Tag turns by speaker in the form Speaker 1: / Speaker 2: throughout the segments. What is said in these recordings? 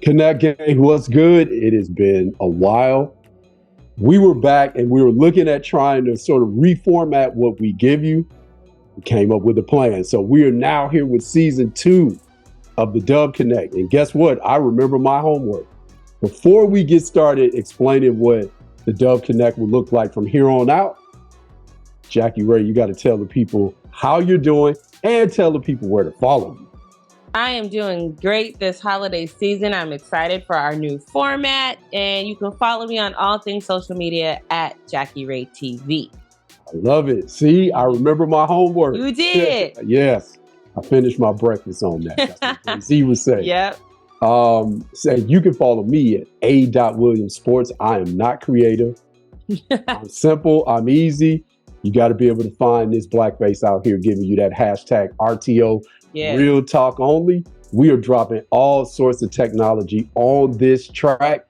Speaker 1: Connect Gang, what's good? It has been a while. We were back and we were looking at trying to sort of reformat what we give you. We came up with a plan. So we are now here with season 2 of the Dub Connect. And guess what? I remember my homework. Before we get started explaining what the Dub Connect will look like from here on out, Jackie Rae, you got to tell the people how you're doing and tell the people where to follow you.
Speaker 2: I am doing great this holiday season. I'm excited for our new format, and you can follow me on all things social media at Jackie Rae TV.
Speaker 1: I love it. See, I remember my homework.
Speaker 2: You did.
Speaker 1: Yes. I finished my breakfast on that. That's what Z was saying.
Speaker 2: Yep.
Speaker 1: Say you can follow me at a.williamsports. I am not creative. I'm simple. I'm easy. You got to be able to find this blackface out here giving you that hashtag RTO. Yeah. Real talk only. We are dropping all sorts of technology on this track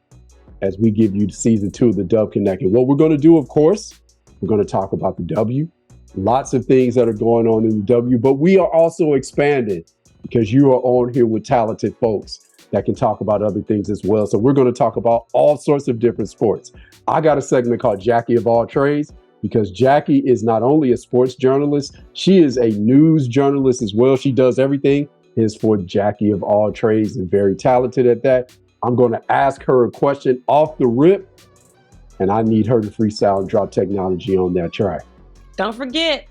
Speaker 1: as we give you season 2 of the Dub Connect. And what we're going to do, of course, we're going to talk about the W. Lots of things that are going on in the W, but we are also expanding because you are on here with talented folks that can talk about other things as well. So we're going to talk about all sorts of different sports. I got a segment called Jackie of All Trades, because Jackie is not only a sports journalist, she is a news journalist as well. She does everything. Is for Jackie of All Trades and very talented at that. I'm going to ask her a question off the rip, and I need her to freestyle and drop technology on that track.
Speaker 2: Don't forget,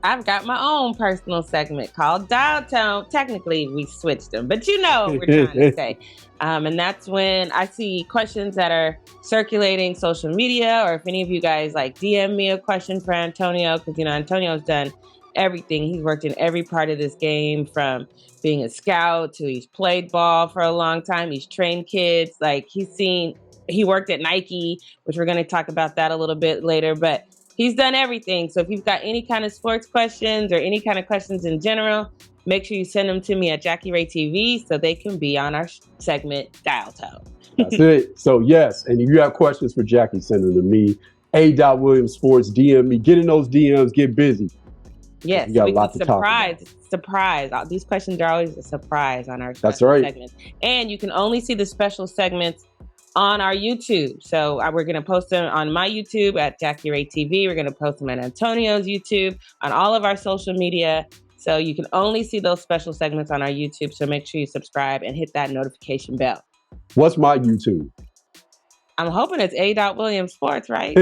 Speaker 2: I've got my own personal segment called Dial Tone. Technically, we switched them, but you know what we're trying to say. And that's when I see questions that are circulating social media, or if any of you guys like DM me a question for Antonio, because, you know, Antonio's done everything. He's worked in every part of this game, from being a scout to he's played ball for a long time. He's trained kids. Like, he worked at Nike, which we're going to talk about that a little bit later, but he's done everything. So if you've got any kind of sports questions or any kind of questions in general, make sure you send them to me at Jackie Rae TV so they can be on our segment Dial Tone.
Speaker 1: That's it. So yes, and if you have questions for Jackie, send them to me. A.Williamsports, DM me. Get in those DMs. Get busy.
Speaker 2: Yes,
Speaker 1: we got a lot to talk about.
Speaker 2: Surprise. These questions are always a surprise on our
Speaker 1: That's right.
Speaker 2: segments. And you can only see the special segments on our YouTube. So we're going to post them on my YouTube at Jackie Rae TV. We're going to post them on Antonio's YouTube, on all of our social media. So you can only see those special segments on our YouTube. So make sure you subscribe and hit that notification bell.
Speaker 1: What's my YouTube?
Speaker 2: I'm hoping it's A.Williamsports, right?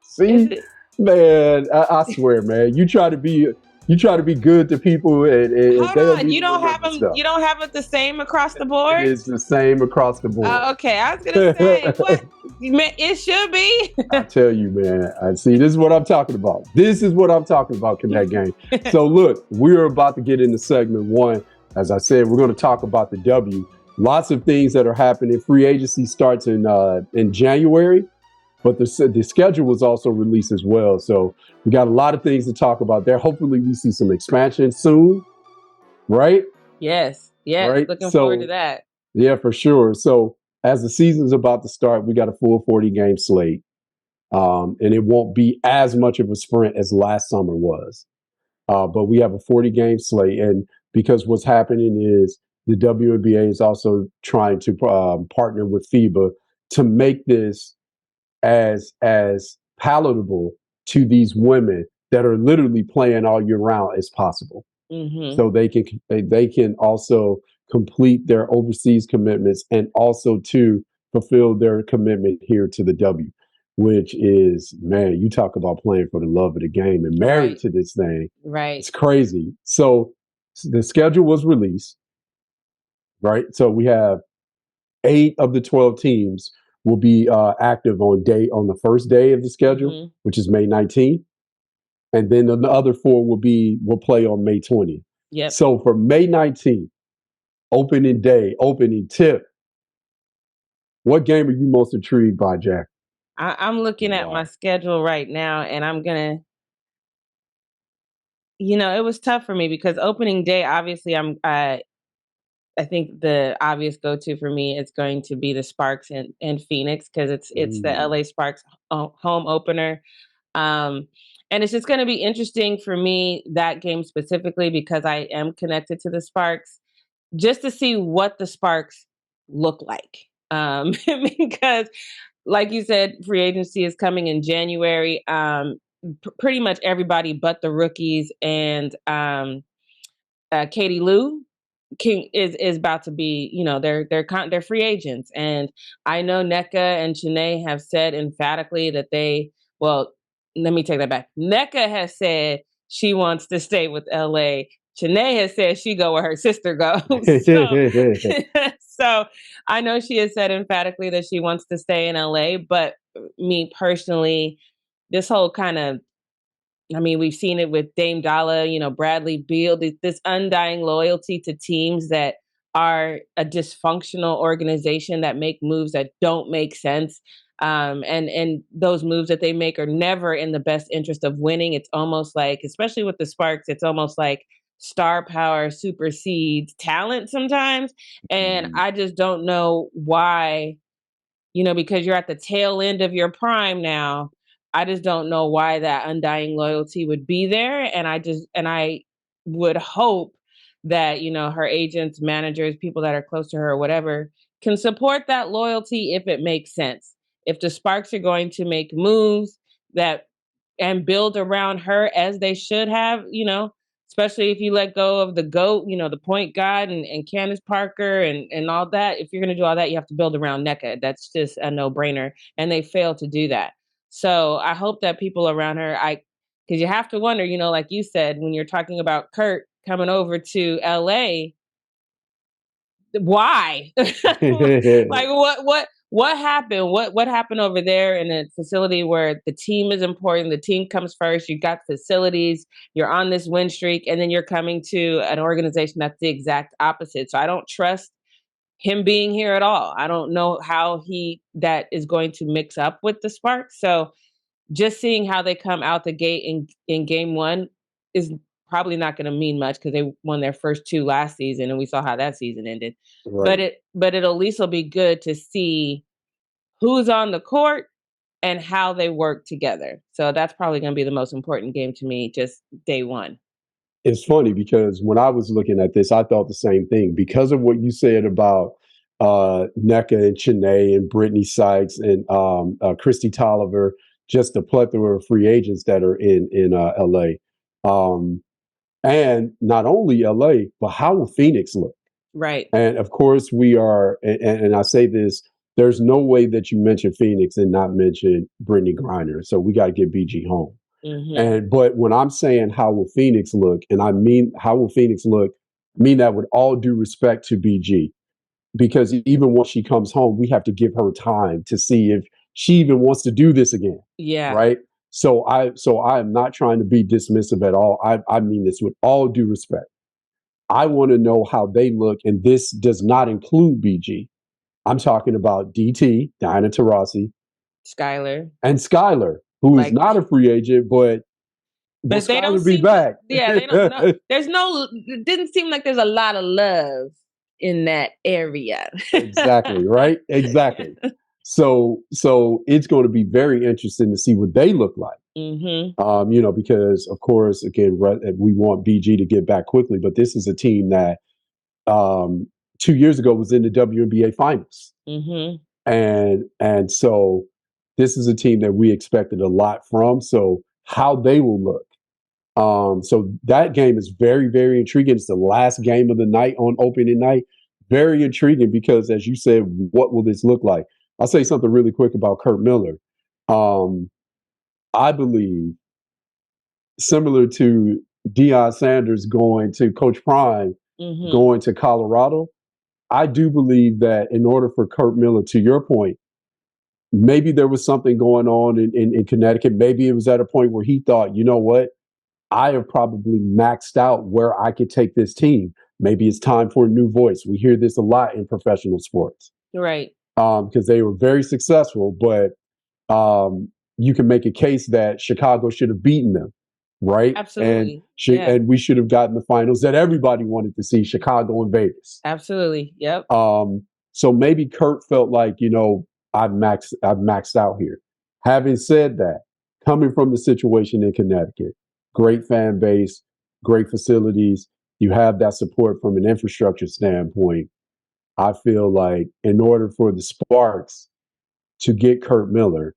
Speaker 1: See, man, I swear, man, you try to be good to people, and
Speaker 2: hold on, you don't have them. Stuff. You don't have it the same across the board.
Speaker 1: It's the same across the board.
Speaker 2: Okay, I was gonna say what it should be.
Speaker 1: I tell you, man. I see. This is what I'm talking about. This is what I'm talking about. Connect Game. So look, we're about to get into segment 1. As I said, we're going to talk about the W. Lots of things that are happening. Free agency starts in January. But the schedule was also released as well. So we got a lot of things to talk about there. Hopefully we see some expansion soon, right?
Speaker 2: Yes. Right? Looking forward to that.
Speaker 1: Yeah, for sure. So as the season's about to start, we got a full 40-game slate. And it won't be as much of a sprint as last summer was. But we have a 40-game slate. And because what's happening is the WNBA is also trying to partner with FIBA to make this as palatable to these women that are literally playing all year round as possible. Mm-hmm. So they can also complete their overseas commitments and also to fulfill their commitment here to the W, which is, man, you talk about playing for the love of the game and married to this thing.
Speaker 2: Right.
Speaker 1: It's crazy. So the schedule was released, right? So we have 8 of the 12 teams will be active on the first day of the schedule, mm-hmm. which is May 19th. And then the other 4 will play on May 20th.
Speaker 2: Yep.
Speaker 1: So for May 19th, opening day, opening tip, what game are you most intrigued by, Jack?
Speaker 2: I'm looking at my schedule right now, and I'm going to, it was tough for me because opening day, obviously I think the obvious go-to for me is going to be the Sparks in Phoenix, because it's the LA Sparks home opener. And it's just going to be interesting for me, that game specifically, because I am connected to the Sparks, just to see what the Sparks look like? Because, like you said, free agency is coming in January. Pretty much everybody but the rookies and Katie Lou King is about to be, they're free agents, and I know NECA and Chennedy have said emphatically that well, let me take that back. NECA has said she wants to stay with LA. Chennedy has said she go where her sister goes. So I know she has said emphatically that she wants to stay in LA, but me personally, this whole kind of we've seen it with Dame Dalla, Bradley Beal, this undying loyalty to teams that are a dysfunctional organization that make moves that don't make sense. And those moves that they make are never in the best interest of winning. It's almost like, especially with the Sparks, it's almost like star power supersedes talent sometimes. And I just don't know why, because you're at the tail end of your prime now. I just don't know why that undying loyalty would be there. And I would hope that, her agents, managers, people that are close to her or whatever can support that loyalty if it makes sense. If the Sparks are going to make moves and build around her as they should have, especially if you let go of the GOAT, the point guard and Candace Parker and all that. If you're going to do all that, you have to build around NECA. That's just a no-brainer. And they failed to do that. So I hope that people around her, because you have to wonder, like you said, when you're talking about Kurt coming over to LA, why? Like what happened? What happened over there in a facility where the team is important? The team comes first. You got facilities. You're on this win streak, and then you're coming to an organization that's the exact opposite. So I don't trust him being here at all. I don't know how that is going to mix up with the Sparks. So just seeing how they come out the gate in game one is probably not going to mean much because they won their first two last season and we saw how that season ended. Right. But it at least will be good to see who's on the court and how they work together. So that's probably going to be the most important game to me, just day one.
Speaker 1: It's funny because when I was looking at this, I thought the same thing because of what you said about NECA and Chennedy and Brittany Sykes and Christy Tolliver, just the plethora of free agents that are in LA. And not only LA, but how will Phoenix look?
Speaker 2: Right.
Speaker 1: And of course, we are, and I say this, there's no way that you mention Phoenix and not mention Brittany Griner. So we got to get BG home. Mm-hmm. But when I'm saying how will Phoenix look, and I mean how will Phoenix look, I mean that with all due respect to BG, because even once she comes home, we have to give her time to see if she even wants to do this again.
Speaker 2: Yeah.
Speaker 1: Right. So I am not trying to be dismissive at all. I mean this with all due respect. I want to know how they look, and this does not include BG. I'm talking about DT, Diana Taurasi, Skylar, who is not a free agent, but will
Speaker 2: they don't
Speaker 1: be back.
Speaker 2: Yeah, they don't know. It didn't seem like there's a lot of love in that area.
Speaker 1: Exactly, right? Exactly. So it's going to be very interesting to see what they look like. Mm-hmm. Because of course, again, we want BG to get back quickly, but this is a team that 2 years ago was in the WNBA finals. Mm-hmm. And so this is a team that we expected a lot from. So how they will look. So that game is very, very intriguing. It's the last game of the night on opening night. Very intriguing because, as you said, what will this look like? I'll say something really quick about Curt Miller. I believe, similar to Deion Sanders going to Coach Prime, mm-hmm. going to Colorado, I do believe that in order for Curt Miller, to your point, maybe there was something going on in Connecticut. Maybe it was at a point where he thought, you know what? I have probably maxed out where I could take this team. Maybe it's time for a new voice. We hear this a lot in professional sports.
Speaker 2: Right.
Speaker 1: Because they were very successful, but you can make a case that Chicago should have beaten them, right?
Speaker 2: Absolutely.
Speaker 1: And we should have gotten the finals that everybody wanted to see, Chicago and Vegas.
Speaker 2: Absolutely. Yep.
Speaker 1: So maybe Kurt felt like, I've maxed out here. Having said that, coming from the situation in Connecticut, great fan base, great facilities, you have that support from an infrastructure standpoint. I feel like in order for the Sparks to get Kurt Miller,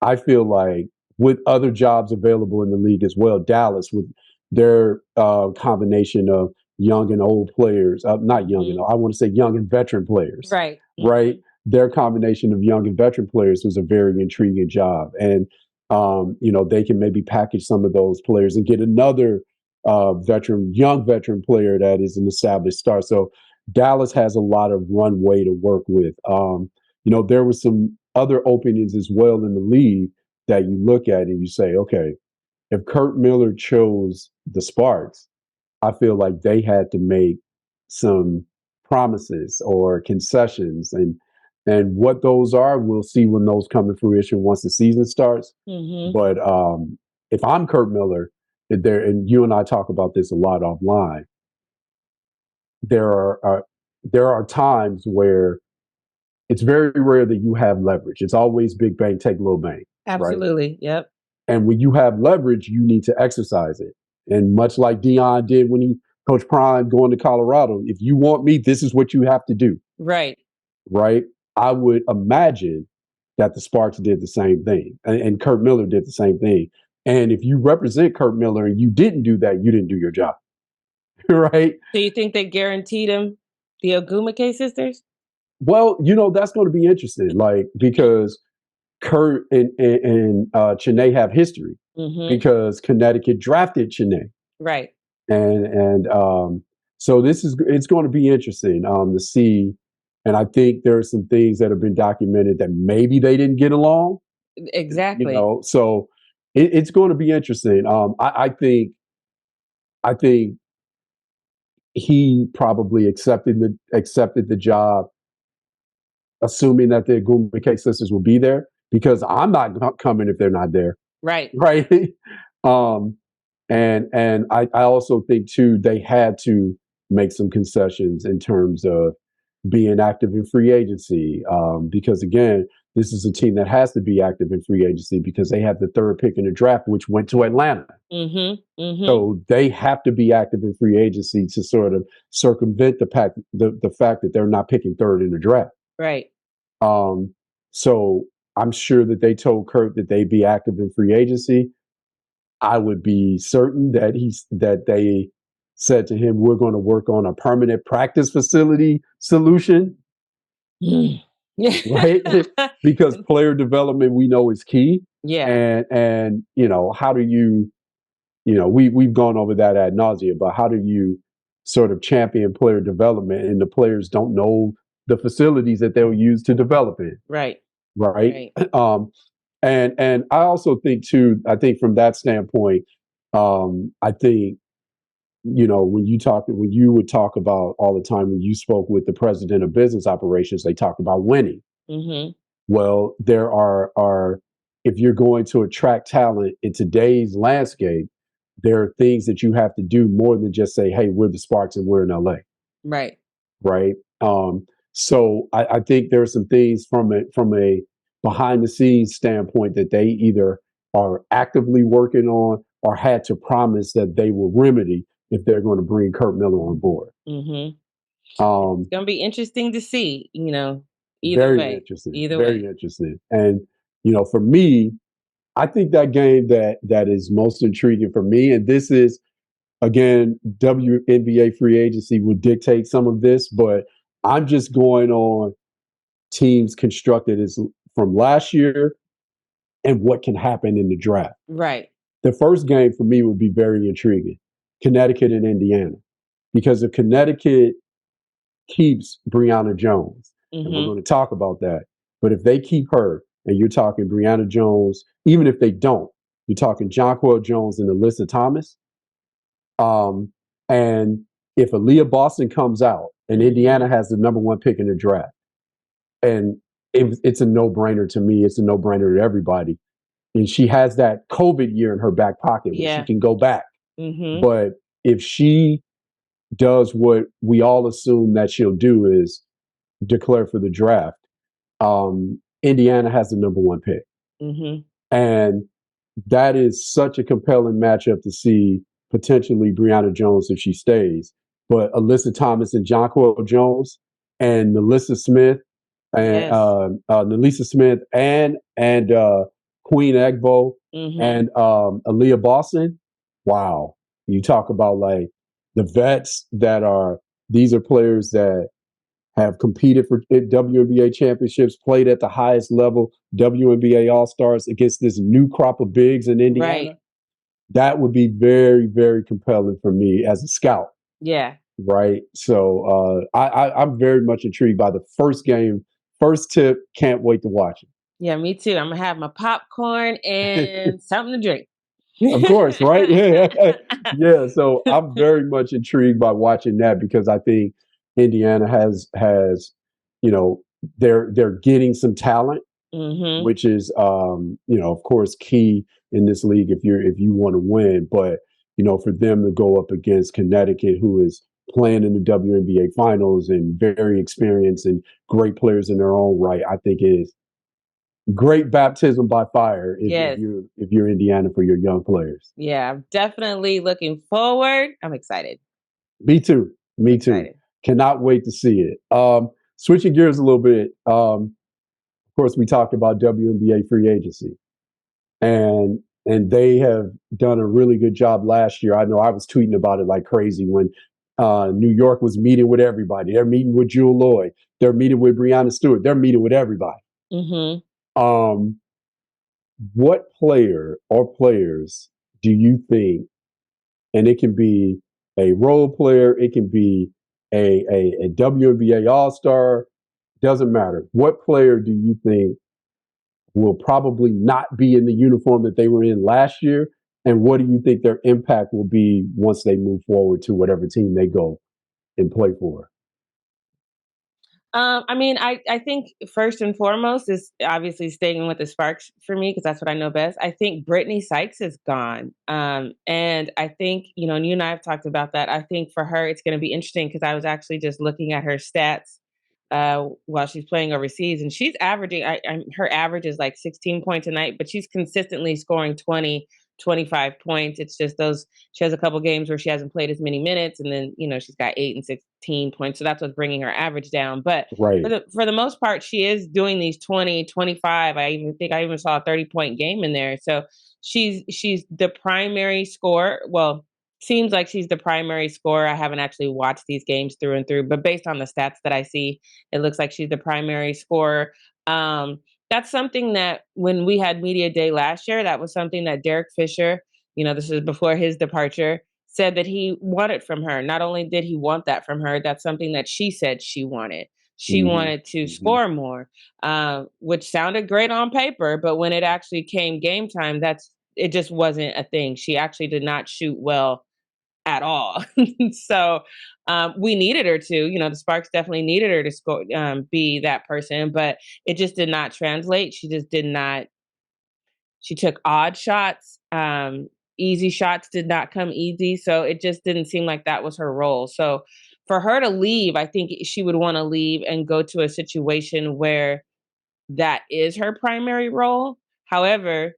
Speaker 1: I feel like with other jobs available in the league as well, Dallas with their combination of young and old players, not young and old, I want to say young and veteran players,
Speaker 2: Right.
Speaker 1: right? Their combination of young and veteran players was a very intriguing job. And, they can maybe package some of those players and get another young veteran player that is an established star. So Dallas has a lot of runway to work with. There were some other openings as well in the league that you look at and you say, okay, if Kurt Miller chose the Sparks, I feel like they had to make some promises or concessions, and what those are, we'll see when those come to fruition once the season starts. But if I'm Kurt Miller, and you and I talk about this a lot offline, there are times where it's very rare that you have leverage. It's always big bang, take little bang.
Speaker 2: Absolutely.
Speaker 1: Right?
Speaker 2: Yep.
Speaker 1: And when you have leverage, you need to exercise it. And much like Dion did when he coached Prime going to Colorado, if you want me, this is what you have to do.
Speaker 2: Right.
Speaker 1: Right. I would imagine that the Sparks did the same thing, and Kurt Miller did the same thing. And if you represent Kurt Miller and you didn't do that, you didn't do your job. Right.
Speaker 2: So you think they guaranteed him the Ogumake sisters?
Speaker 1: Well, that's going to be interesting, because Kurt and Chennedy have history because Connecticut drafted Chennedy.
Speaker 2: Right.
Speaker 1: And so it's going to be interesting to see. And I think there are some things that have been documented that maybe they didn't get along.
Speaker 2: Exactly.
Speaker 1: So it's going to be interesting. I think he probably accepted the job, assuming that the Gumake sisters will be there, because I'm not coming if they're not there.
Speaker 2: Right.
Speaker 1: Right. And I also think too, they had to make some concessions in terms of being active in free agency. Because again, this is a team that has to be active in free agency because they have the third pick in the draft, which went to Atlanta. So they have to be active in free agency to sort of circumvent the fact that they're not picking third in the draft.
Speaker 2: Right.
Speaker 1: So I'm sure that they told Kurt that they'd be active in free agency. I would be certain that they said to him, we're going to work on a permanent practice facility solution. Right? Because player development, we know, is key.
Speaker 2: Yeah.
Speaker 1: And how do you, we've gone over that ad nauseum, but how do you sort of champion player development and the players don't know the facilities that they'll use to develop it?
Speaker 2: Right.
Speaker 1: Right. And I also think too, I think from that standpoint, I think, when you would talk about all the time, when you spoke with the president of business operations, they talked about winning. Well, there are, if you're going to attract talent in today's landscape, there are things that you have to do more than just say, hey, we're the Sparks and we're in LA.
Speaker 2: Right.
Speaker 1: Right. So I think there are some things from a behind the scenes standpoint that they either are actively working on or had to promise that they will remedy if they're going to bring Kurt Miller on board.
Speaker 2: It's going to be interesting to see, either way.
Speaker 1: Very interesting. And, for me, I think that game that is most intriguing for me, and this is, again, WNBA free agency would dictate some of this, but I'm just going on teams constructed as from last year and what can happen in the draft.
Speaker 2: Right.
Speaker 1: The first game for me would be very intriguing, Connecticut and Indiana, because if Connecticut keeps Brianna Jones, and we're going to talk about that, but if they keep her, and you're talking Brianna Jones, even if they don't, you're talking Jonquel Jones and Alyssa Thomas. And if Aaliyah Boston comes out and Indiana has the number one pick in the draft, and it's a no-brainer to me, it's a no-brainer to everybody. And she has that COVID year in her back pocket where she can go back. But if she does what we all assume that she'll do is declare for the draft, Indiana has the number one pick. And that is such a compelling matchup to see potentially Brianna Jones if she stays. But Alyssa Thomas and Jonquel Jones, and Nelissa Smith and
Speaker 2: Yes.
Speaker 1: Nelisa Smith and Queen Egbo and Aaliyah Boston. Wow, you talk about like the vets that are. These are players that have competed for WNBA championships, played at the highest level, WNBA All Stars against this new crop of bigs in Indiana.
Speaker 2: Right.
Speaker 1: That would be very, very compelling for me as a scout.
Speaker 2: Yeah.
Speaker 1: Right. So I'm very much intrigued by the first game, first tip. Can't wait to watch it.
Speaker 2: Yeah, me too. I'm gonna have my popcorn and something to drink.
Speaker 1: Of course, right? Yeah, yeah. So I'm very much intrigued by watching that because I think Indiana has, you know, they're getting some talent, which is, of course, key in this league if you want to win. But for them to go up against Connecticut, who is playing in the WNBA finals and very experienced and great players in their own right, I think is great baptism by fire
Speaker 2: Yes.
Speaker 1: if you're Indiana for your young players.
Speaker 2: Yeah, I'm definitely looking forward. I'm excited.
Speaker 1: Me too. Me too. Cannot wait to see it. Switching gears a little bit. Of course, we talked about WNBA free agency, and they have done a really good job last year. I know I was tweeting about it like crazy when New York was meeting with everybody. They're meeting with Jewel Lloyd. They're meeting with Breanna Stewart. They're meeting with everybody. What player or players do you think, and it can be a role player, it can be a WNBA All-Star, doesn't matter. What player do you think will probably not be in the uniform that they were in last year? And what do you think their impact will be once they move forward to whatever team they go and play for?
Speaker 2: I think first and foremost is obviously staying with the Sparks for me because that's what I know best. I think Brittany Sykes is gone. And I think, and you and I have talked about that. I think for her, it's going to be interesting because I was actually just looking at her stats while she's playing overseas, and she's averaging, her average is like 16 points a night, but she's consistently scoring 20, 25 points. It's just she has a couple games where she hasn't played as many minutes, and then, she's got 8 and 16 points. So that's what's bringing her average down. But for the most part, she is doing these 20, 25. I even saw a 30-point game in there. So she's the primary scorer. Well, seems like she's the primary scorer. I haven't actually watched these games through and through, but based on the stats that I see, it looks like she's the primary scorer. That's something that when we had media day last year, that was something that Derek Fisher, this is before his departure, said that he wanted from her. Not only did he want that from her, that's something that she said she wanted. She wanted to score more, which sounded great on paper, but when it actually came game time, it just wasn't a thing. She actually did not shoot well at all. So we needed her to, the Sparks definitely needed her to score, be that person, but it just did not translate. She just did not. She took odd shots. Easy shots did not come easy. So it just didn't seem like that was her role. So for her to leave, I think she would want to leave and go to a situation where that is her primary role. However,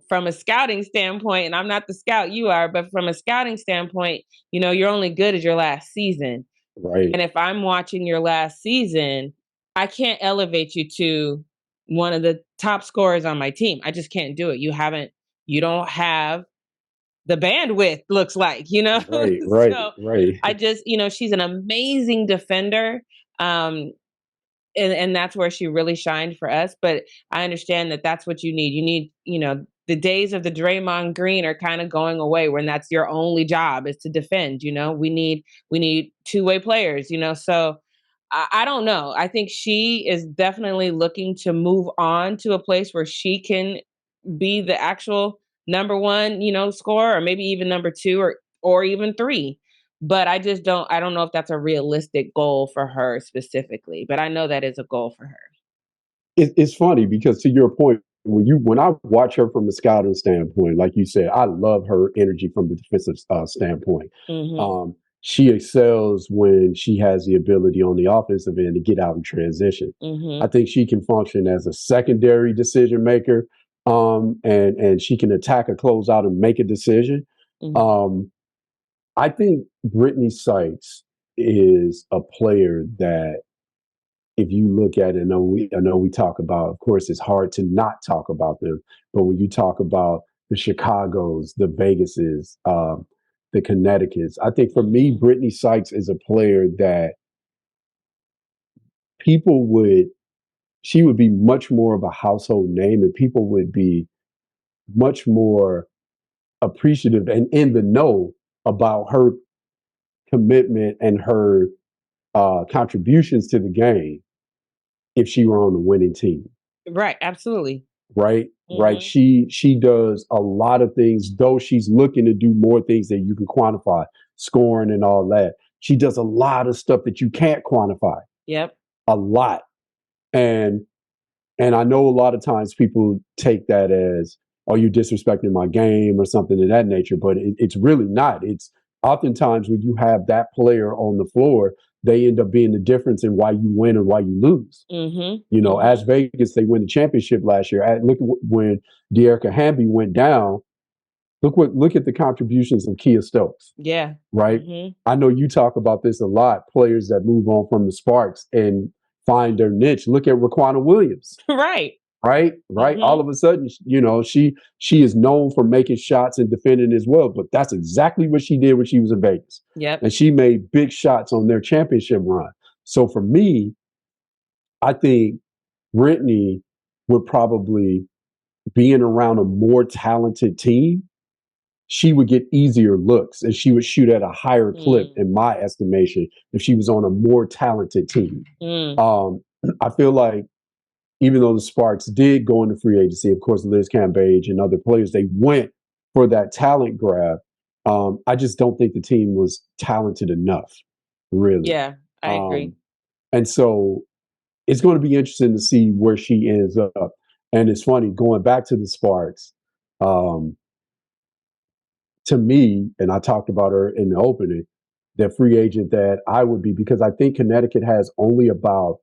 Speaker 2: from a scouting standpoint, and I'm not the scout you are, but from a scouting standpoint, you're only good as your last season.
Speaker 1: Right.
Speaker 2: And if I'm watching your last season, I can't elevate you to one of the top scorers on my team. I just can't do it. You don't have the bandwidth, looks like,
Speaker 1: Right.
Speaker 2: So
Speaker 1: right.
Speaker 2: I just, she's an amazing defender. And that's where she really shined for us. But I understand that that's what you need. You need, the days of the Draymond Green are kind of going away when that's your only job is to defend. We need two-way players, So I don't know. I think she is definitely looking to move on to a place where she can be the actual number one, scorer, or maybe even number two or even three. But I don't know if that's a realistic goal for her specifically, but I know that is a goal for her.
Speaker 1: It's funny because to your point, when I watch her from a scouting standpoint, like you said, I love her energy from the defensive standpoint. She excels when she has the ability on the offensive end to get out in transition. I think she can function as a secondary decision maker, and she can attack a closeout and make a decision. I think Brittany Sykes is a player that if you look at it, I know we talk about, of course, it's hard to not talk about them, but when you talk about the Chicagos, the Vegases, the Connecticut's, I think for me, Brittany Sykes is a player that people would, she would be much more of a household name, and people would be much more appreciative and in the know about her commitment and her contributions to the game if she were on the winning team.
Speaker 2: Right. Absolutely.
Speaker 1: Right. Right. She does a lot of things, though she's looking to do more things that you can quantify, scoring and all that. She does a lot of stuff that you can't quantify.
Speaker 2: Yep.
Speaker 1: A lot. And I know a lot of times people take that as, oh, you're disrespecting my game or something of that nature, but it's really not. It's oftentimes when you have that player on the floor, they end up being the difference in why you win and why you lose. You know, as Vegas, they win the championship last year. Look at when De'Erica Hamby went down. Look at the contributions of Kia Stokes.
Speaker 2: Yeah.
Speaker 1: Right. I know you talk about this a lot. Players that move on from the Sparks and find their niche. Look at Raquana Williams.
Speaker 2: Right.
Speaker 1: All of a sudden, you know, she is known for making shots and defending as well. But that's exactly what she did when she was in Vegas.
Speaker 2: Yep.
Speaker 1: And she made big shots on their championship run. So for me, I think Brittany would probably, being around a more talented team, she would get easier looks and she would shoot at a higher clip, in my estimation, if she was on a more talented team. I feel like even though the Sparks did go into free agency, of course, Liz Cambage and other players, they went for that talent grab. I just don't think the team was talented enough, really.
Speaker 2: Yeah, I agree.
Speaker 1: And so it's going to be interesting to see where she ends up. And it's funny, going back to the Sparks, to me, and I talked about her in the opening, the free agent that I would be, because I think Connecticut has only about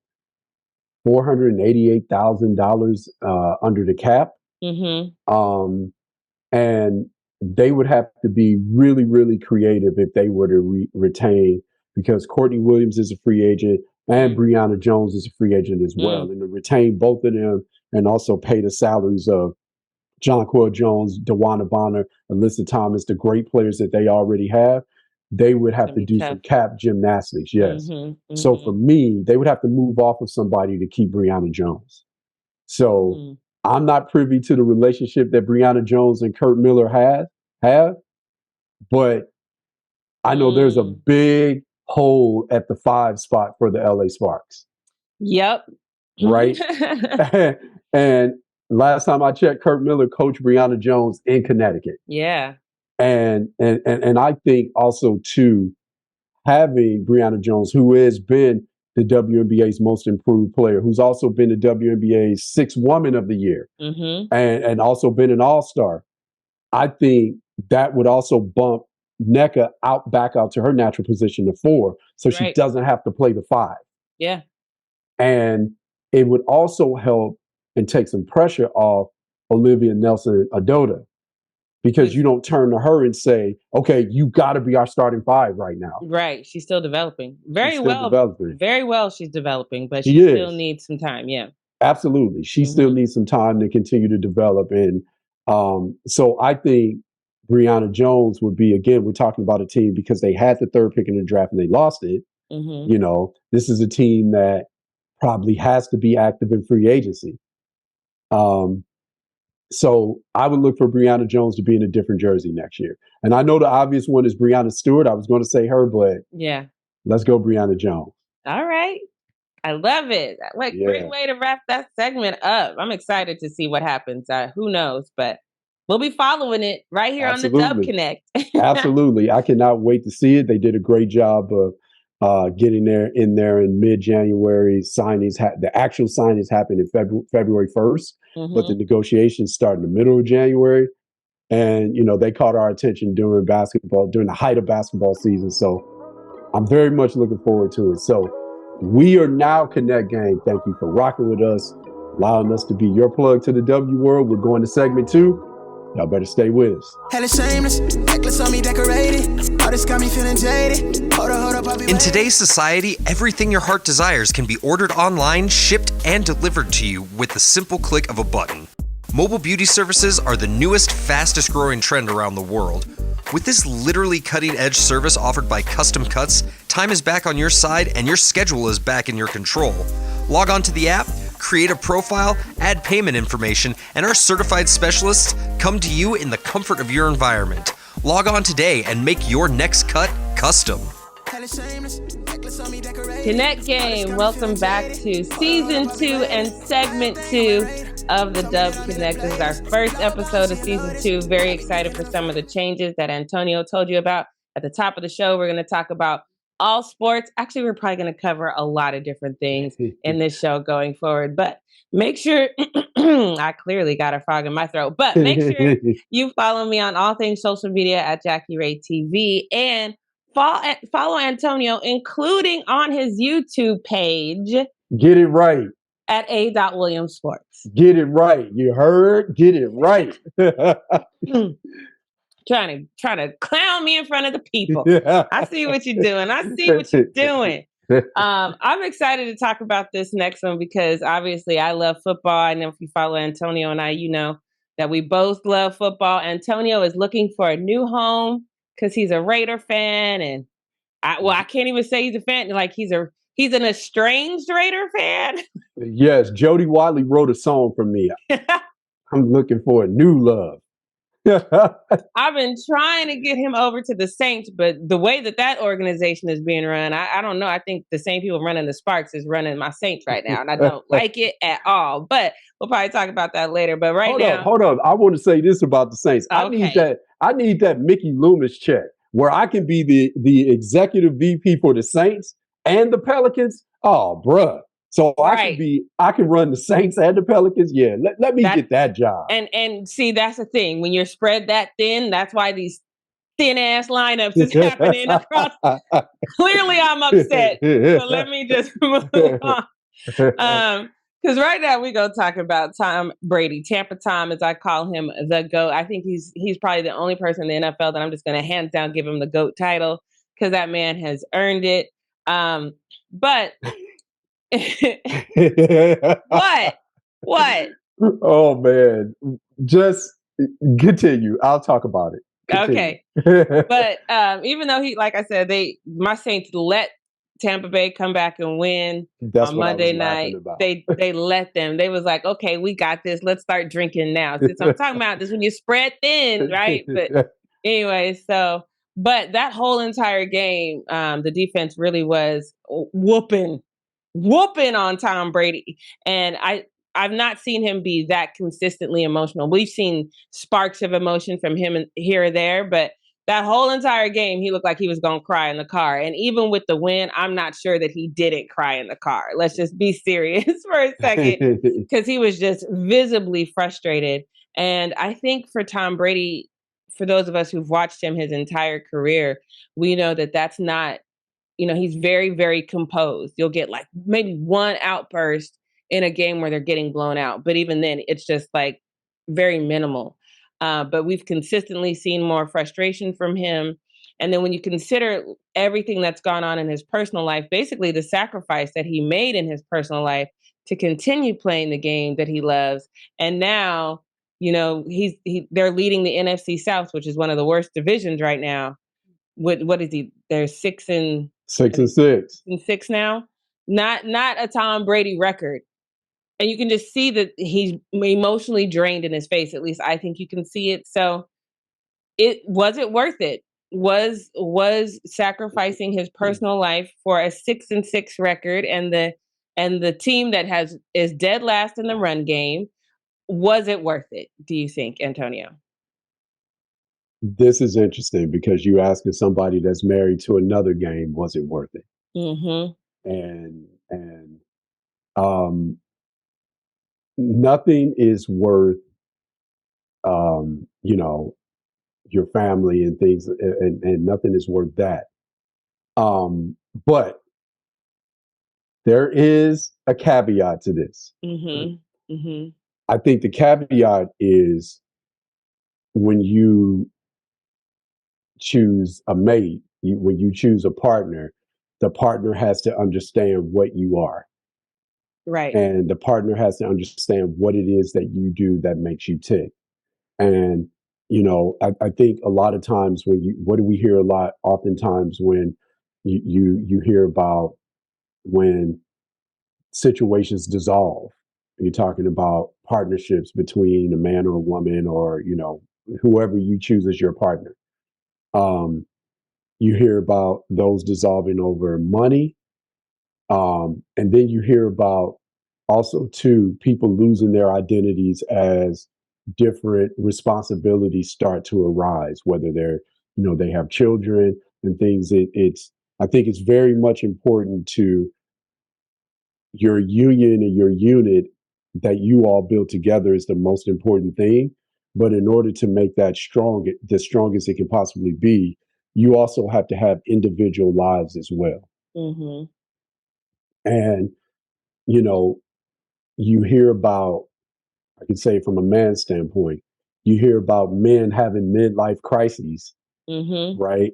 Speaker 1: $488,000 under the cap. And they would have to be really, really creative if they were to retain, because Courtney Williams is a free agent and Brianna Jones is a free agent as well. And to retain both of them and also pay the salaries of Jonquel Jones, DeWanna Bonner, Alyssa Thomas, the great players that they already have, they would have to do some cap gymnastics. Yes. So for me, they would have to move off of somebody to keep Brianna Jones. So I'm not privy to the relationship that Brianna Jones and Kurt Miller have, but I know there's a big hole at the 5 spot for the LA Sparks.
Speaker 2: Yep.
Speaker 1: Right. And last time I checked, Kurt Miller coached Brianna Jones in Connecticut.
Speaker 2: Yeah.
Speaker 1: And I think also too, having Brianna Jones, who has been the WNBA's most improved player, who's also been the WNBA's 6th Woman of the Year, and also been an All-Star, I think that would also bump NECA back out to her natural position of 4, so she doesn't have to play the 5.
Speaker 2: Yeah.
Speaker 1: And it would also help and take some pressure off Olivia Nelson-Ododa, because you don't turn to her and say, okay, you got to be our starting 5 right now.
Speaker 2: Right. She's still developing. Very well, she's developing, but she still needs some time. Yeah.
Speaker 1: Absolutely. She still needs some time to continue to develop. And so I think Brianna Jones would be, again, we're talking about a team because they had the 3rd pick in the draft and they lost it. You know, this is a team that probably has to be active in free agency. So I would look for Brianna Jones to be in a different jersey next year. And I know the obvious one is Breanna Stewart. I was going to say her, but
Speaker 2: yeah,
Speaker 1: let's go Brianna Jones.
Speaker 2: All right. I love it. Great way to wrap that segment up. I'm excited to see what happens. Who knows, but we'll be following it right here on the Dub Connect.
Speaker 1: Absolutely. I cannot wait to see it. They did a great job of getting in there in mid-January. The actual signings happen in February 1st, but the negotiations start in the middle of January. And, you know, they caught our attention during the height of basketball season. So I'm very much looking forward to it. So we are now Connect Gang. Thank you for rocking with us, allowing us to be your plug to the W world. We're going to segment 2. Y'all better stay with us.
Speaker 3: Hella shameless, necklace on me decorated. All this got me feeling jaded. Hold up,
Speaker 4: In today's society, everything your heart desires can be ordered online, shipped, and delivered to you with the simple click of a button. Mobile beauty services are the newest, fastest growing trend around the world. With this literally cutting-edge service offered by Custom Cuts, time is back on your side and your schedule is back in your control. Log on to the app, create a profile, add payment information, and our certified specialists come to you in the comfort of your environment. Log on today and make your next cut custom.
Speaker 2: Connect Game, welcome back to Season 2 and Segment 2 of the Dub Connect. This is our first episode of Season 2. Very excited for some of the changes that Antonio told you about. At the top of the show, we're going to talk about all sports. Actually, we're probably going to cover a lot of different things in this show going forward. But make sure, I clearly got a frog in my throat, but make sure you follow me on all things social media at Jackie Rae TV and follow Antonio, including on his YouTube page.
Speaker 1: Get it right.
Speaker 2: At A.Williams Sports.
Speaker 1: Get it right. You heard? Get it right.
Speaker 2: Trying to clown me in front of the people. I see what you're doing. I'm excited to talk about this next one because obviously I love football. I know if you follow Antonio and I, you know that we both love football. Antonio is looking for a new home because he's a Raider fan, and I can't even say he's a fan. Like he's an estranged Raider fan.
Speaker 1: Yes, Jody Watley wrote a song for me. I'm looking for a new love.
Speaker 2: I've been trying to get him over to the Saints, but the way that organization is being run, I don't know. I think the same people running the Sparks is running my Saints right now, and I don't like it at all. But we'll probably talk about that later. But
Speaker 1: hold up. I want to say this about the Saints. Okay. I need that Mickey Loomis check where I can be the executive VP for the Saints and the Pelicans. Oh, bruh. So I can run the Saints and the Pelicans. Yeah, let me get that job.
Speaker 2: And see, that's the thing. When you're spread that thin, that's why these thin ass lineups is happening across. Clearly, I'm upset. So let me just move on. Because right now we go talk about Tom Brady, Tampa Tom, as I call him, the GOAT. I think he's probably the only person in the NFL that I'm just going to hands down give him the GOAT title because that man has earned it. But. What?
Speaker 1: Oh man, just continue. I'll talk about it. Continue.
Speaker 2: Okay. But even though like I said, my Saints let Tampa Bay come back and win on Monday night. They let them. They was like, okay, we got this. Let's start drinking now. Since I'm talking about this when you spread thin, right? But anyway, but that whole entire game, the defense really was whooping on Tom Brady. And I've not seen him be that consistently emotional. We've seen sparks of emotion from him here or there, but that whole entire game, he looked like he was going to cry in the car. And even with the win, I'm not sure that he didn't cry in the car. Let's just be serious for a second, because he was just visibly frustrated. And I think for Tom Brady, for those of us who've watched him his entire career, we know that that's not, he's very, very composed. You'll get like maybe one outburst in a game where they're getting blown out. But even then, it's just like very minimal. But we've consistently seen more frustration from him. And then when you consider everything that's gone on in his personal life, basically the sacrifice that he made in his personal life to continue playing the game that he loves. And now, they're leading the NFC South, which is one of the worst divisions right now. What is he? They're 6-6 now. Not a Tom Brady record. And you can just see that he's emotionally drained in his face. At least I think you can see it. So was it worth it? Was sacrificing his personal life for a 6-6 record and the team that is dead last in the run game? Was it worth it? Do you think, Antonio?
Speaker 1: This is interesting because you asking somebody that's married to another game, was it worth it?
Speaker 2: Mm-hmm.
Speaker 1: And nothing is worth, your family and things, and nothing is worth that. But there is a caveat to this.
Speaker 2: Mm-hmm. Mm-hmm.
Speaker 1: I think the caveat is when you choose a mate, when you choose a partner, the partner has to understand what you are.
Speaker 2: Right.
Speaker 1: And the partner has to understand what it is that you do that makes you tick. And, I think a lot of times what do we hear a lot, oftentimes when you hear about when situations dissolve, you're talking about partnerships between a man or a woman or, whoever you choose as your partner. Um, you hear about those dissolving over money. And then you hear about also too people losing their identities as different responsibilities start to arise, whether they have children and things. I think it's very much important to your union and your unit that you all build together is the most important thing. But in order to make that strong, the strongest it can possibly be, you also have to have individual lives as well.
Speaker 2: Mm-hmm.
Speaker 1: And, you know, you hear about, I could say from a man's standpoint, you hear about men having midlife crises,
Speaker 2: Mm-hmm.
Speaker 1: right?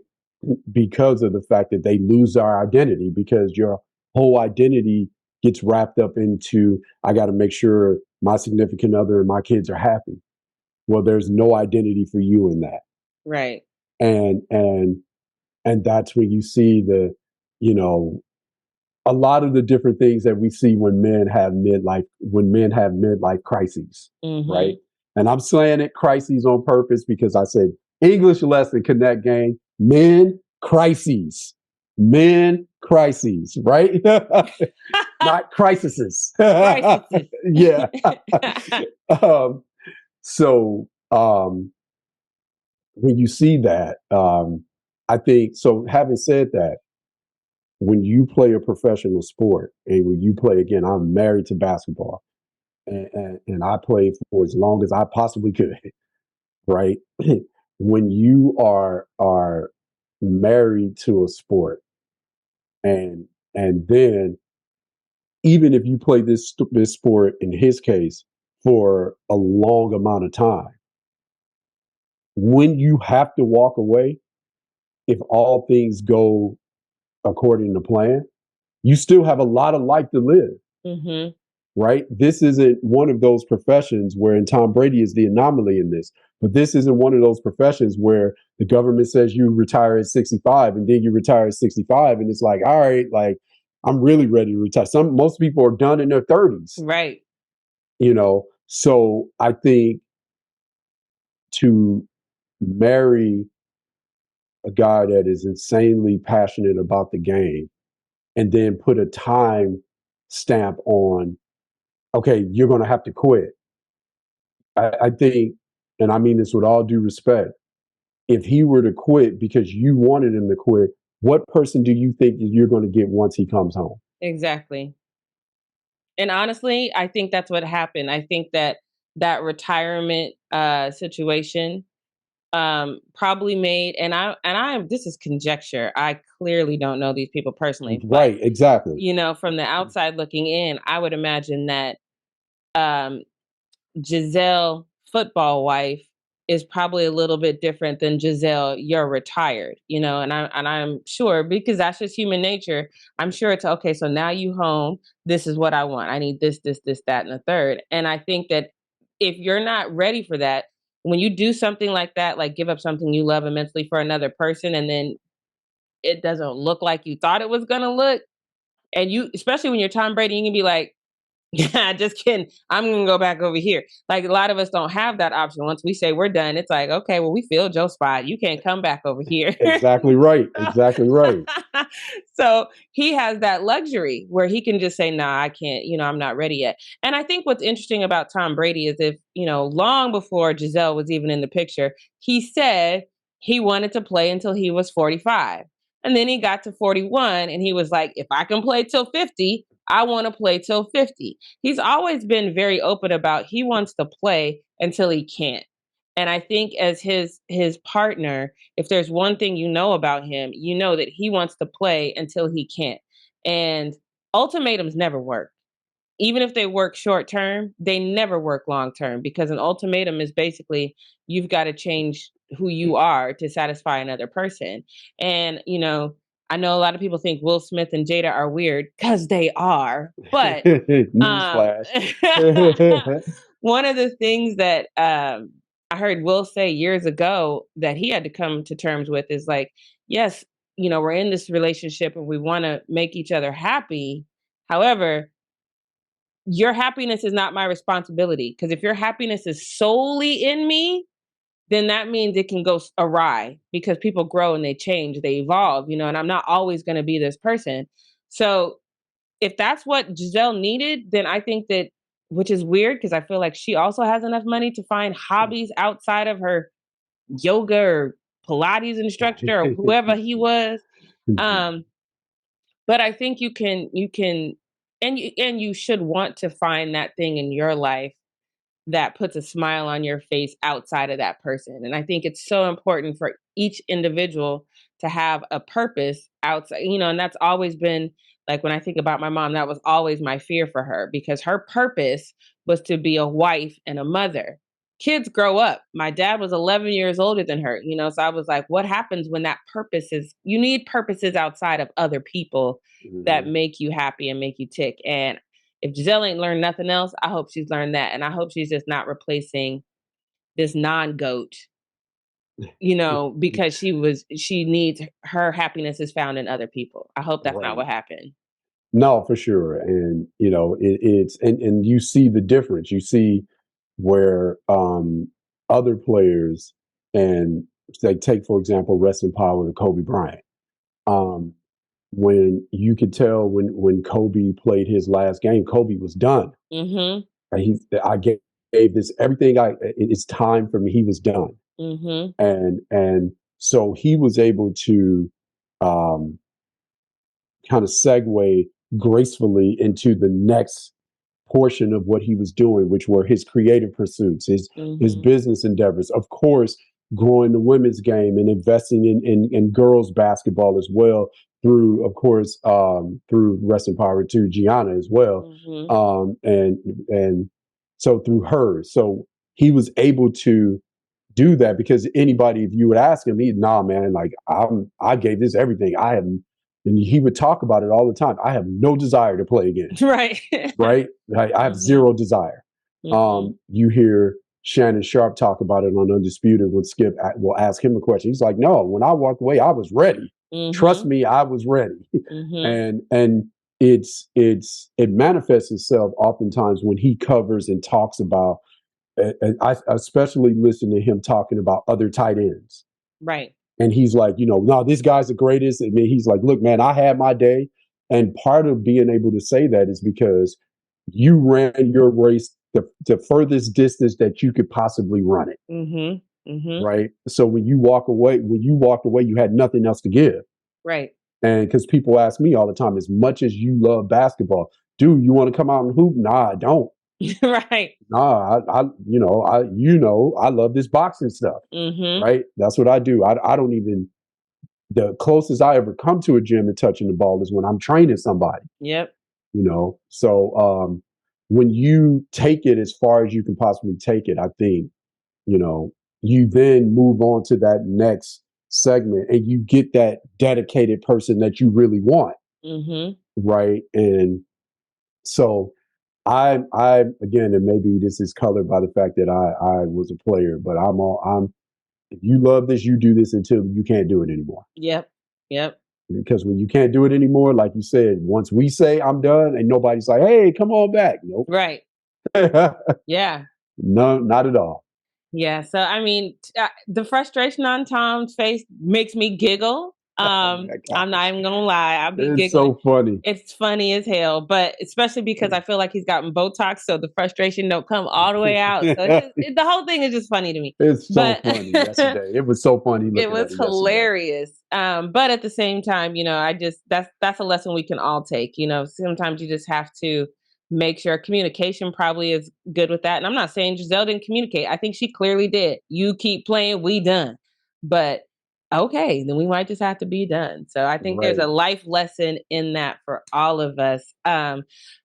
Speaker 1: Because of the fact that they lose our identity, because your whole identity gets wrapped up into, I got to make sure my significant other and my kids are happy. Well, there's no identity for you in that.
Speaker 2: Right.
Speaker 1: And that's when you see you know, a lot of the different things that we see when men have midlife crises,
Speaker 2: Mm-hmm.
Speaker 1: right? And I'm saying it crises on purpose because I said English lesson connect gang, men crises, right? Not crises.
Speaker 2: Crises.
Speaker 1: Yeah. um, so when you see that, I think so. Having said that, when you play a professional sport and when you play again, I'm married to basketball and I played for as long as I possibly could, right? When you are married to a sport and then even if you play this sport in his case for a long amount of time, when you have to walk away, if all things go according to plan, you still have a lot of life to live.
Speaker 2: Mm-hmm.
Speaker 1: Right? This isn't one of those professions where, and Tom Brady is the anomaly in this, but this isn't one of those professions where the government says you retire at 65 and then you retire at 65. And it's like, all right, like I'm really ready to retire. Most people are done in their 30s,
Speaker 2: Right.
Speaker 1: So I think to marry a guy that is insanely passionate about the game and then put a time stamp on, okay, you're going to have to quit. I think, and I mean this with all due respect, if he were to quit because you wanted him to quit, what person do you think that you're going to get once he comes home?
Speaker 2: Exactly. And honestly, I think that's what happened. I think that retirement situation probably made, and I this is conjecture. I clearly don't know these people personally, but
Speaker 1: Right, exactly.
Speaker 2: from the outside looking in, I would imagine that um Giselle, football wife, is probably a little bit different than Giselle, you're retired, and I'm sure because that's just human nature. I'm sure it's okay. So now you home. This is what I want. I need this, that, and the third. And I think that if you're not ready for that, when you do something like that, like give up something you love immensely for another person, and then it doesn't look like you thought it was gonna look, and you, especially when you're Tom Brady, you can be like, yeah, just kidding. I'm gonna go back over here. Like a lot of us don't have that option. Once we say we're done, it's like, okay, well, we filled your spot. You can't come back over here.
Speaker 1: Exactly right. Exactly right.
Speaker 2: So he has that luxury where he can just say, nah, I can't, I'm not ready yet. And I think what's interesting about Tom Brady is if, long before Giselle was even in the picture, he said he wanted to play until he was 45. And then he got to 41 and he was like, if I can play till 50, I want to play till 50. He's always been very open about he wants to play until he can't. And I think as his partner, if there's one thing you know about him, you know that he wants to play until he can't. And ultimatums never work. even if they work short term, they never work long term, because an ultimatum is basically you've got to change who you are to satisfy another person. And, I know a lot of people think Will Smith and Jada are weird, because they are. But
Speaker 1: Newsflash.
Speaker 2: one of the things that I heard Will say years ago that he had to come to terms with is like, yes, we're in this relationship and we want to make each other happy. However, your happiness is not my responsibility. Because if your happiness is solely in me, then that means it can go awry, because people grow and they change, they evolve, and I'm not always going to be this person. So if that's what Giselle needed, then I think that, which is weird because I feel like she also has enough money to find hobbies outside of her yoga or Pilates instructor or whoever he was. But I think you can, and you should want to find that thing in your life that puts a smile on your face outside of that person. And I think it's so important for each individual to have a purpose outside, and that's always been, like, when I think about my mom, that was always my fear for her, because her purpose was to be a wife and a mother. Kids grow up. My dad was 11 years older than her, so I was like, what happens when that you need purposes outside of other people that make you happy and make you tick. And if Giselle ain't learned nothing else, I hope she's learned that. And I hope she's just not replacing this non-goat, because she needs, her happiness is found in other people. I hope that's not what happened.
Speaker 1: No, for sure. And, it's, and you see the difference. You see where other players, and they take, for example, rest in power to Kobe Bryant. When you could tell when Kobe played his last game, Kobe was done. And I gave this everything. It's time for me. He was done. And so he was able to kind of segue gracefully into the next portion of what he was doing, which were his creative pursuits, his business endeavors. Of course, growing the women's game and investing in girls basketball as well, through, of course, through rest in power to Gianna as well. And so through her, so he was able to do that, because anybody, if you would ask him, nah, man, like I gave this everything. And he would talk about it all the time. I have no desire to play again.
Speaker 2: Right.
Speaker 1: Right. I have zero desire. You hear Shannon Sharp talk about it on Undisputed when Skip will ask him a question. He's like, no, when I walked away, I was ready. Trust me, I was ready. And it manifests itself oftentimes when he covers and talks about, and I especially listen to him talking about other tight ends.
Speaker 2: Right.
Speaker 1: And he's like, no, this guy's the greatest. And he's like, look, man, I had my day. And part of being able to say that is because you ran your race the furthest distance that you could possibly run it. Right. So when you walked away, you had nothing else to give.
Speaker 2: Right.
Speaker 1: And because people ask me all the time, as much as you love basketball, dude, you want to come out and hoop? Nah, I don't.
Speaker 2: Right.
Speaker 1: Nah, I love this boxing stuff. Right. That's what I do. I don't even, the closest I ever come to a gym and touching the ball is when I'm training somebody.
Speaker 2: Yep.
Speaker 1: So when you take it as far as you can possibly take it, I think, you then move on to that next segment and you get that dedicated person that you really want. Right. And so I again, and maybe this is colored by the fact that I was a player, but if you love this, you do this until you can't do it anymore.
Speaker 2: Yep.
Speaker 1: Because when you can't do it anymore, like you said, once we say I'm done and nobody's like, hey, come on back. Nope.
Speaker 2: Right. Yeah.
Speaker 1: No, not at all.
Speaker 2: Yeah. So, I mean, the frustration on Tom's face makes me giggle. I'm not even gonna lie. I'll be giggling.
Speaker 1: It's so funny.
Speaker 2: It's funny as hell, but especially because I feel like he's gotten Botox, so the frustration don't come all the way out. So the whole thing is just funny to me.
Speaker 1: It's so funny yesterday. It was so funny.
Speaker 2: It was hilarious. But at the same time, that's a lesson we can all take. Sometimes you just have to make sure communication probably is good with that. And I'm not saying Giselle didn't communicate. I think she clearly did. You keep playing, we done. But okay, then we might just have to be done. So I think there's a life lesson in that for all of us.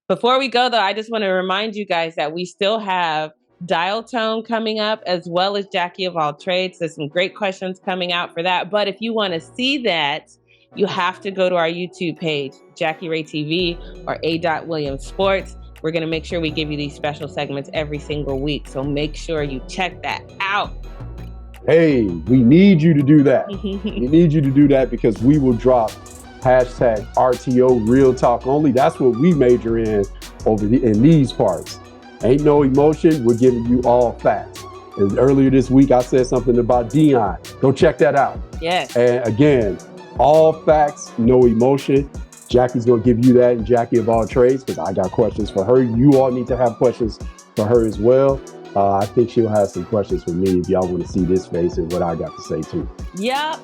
Speaker 2: Before we go, though, I just want to remind you guys that we still have Dial Tone coming up, as well as Jackie of All Trades. There's some great questions coming out for that. But if you want to see that, you have to go to our YouTube page, Jackie Rae TV or A. Williams Sports. We're going to make sure we give you these special segments every single week. So make sure you check that out.
Speaker 1: Hey, we need you to do that. We need you to do that because we will drop hashtag RTO Real Talk Only. That's what we major in in these parts. Ain't no emotion. We're giving you all facts. And earlier this week, I said something about Dion. Go check that out.
Speaker 2: Yes.
Speaker 1: And again, all facts, no emotion. Jackie's going to give you that, and Jackie of All Trades, because I got questions for her. You all need to have questions for her as well. I think she'll have some questions for me if y'all want to see this face and what I got to say too.
Speaker 2: Yep.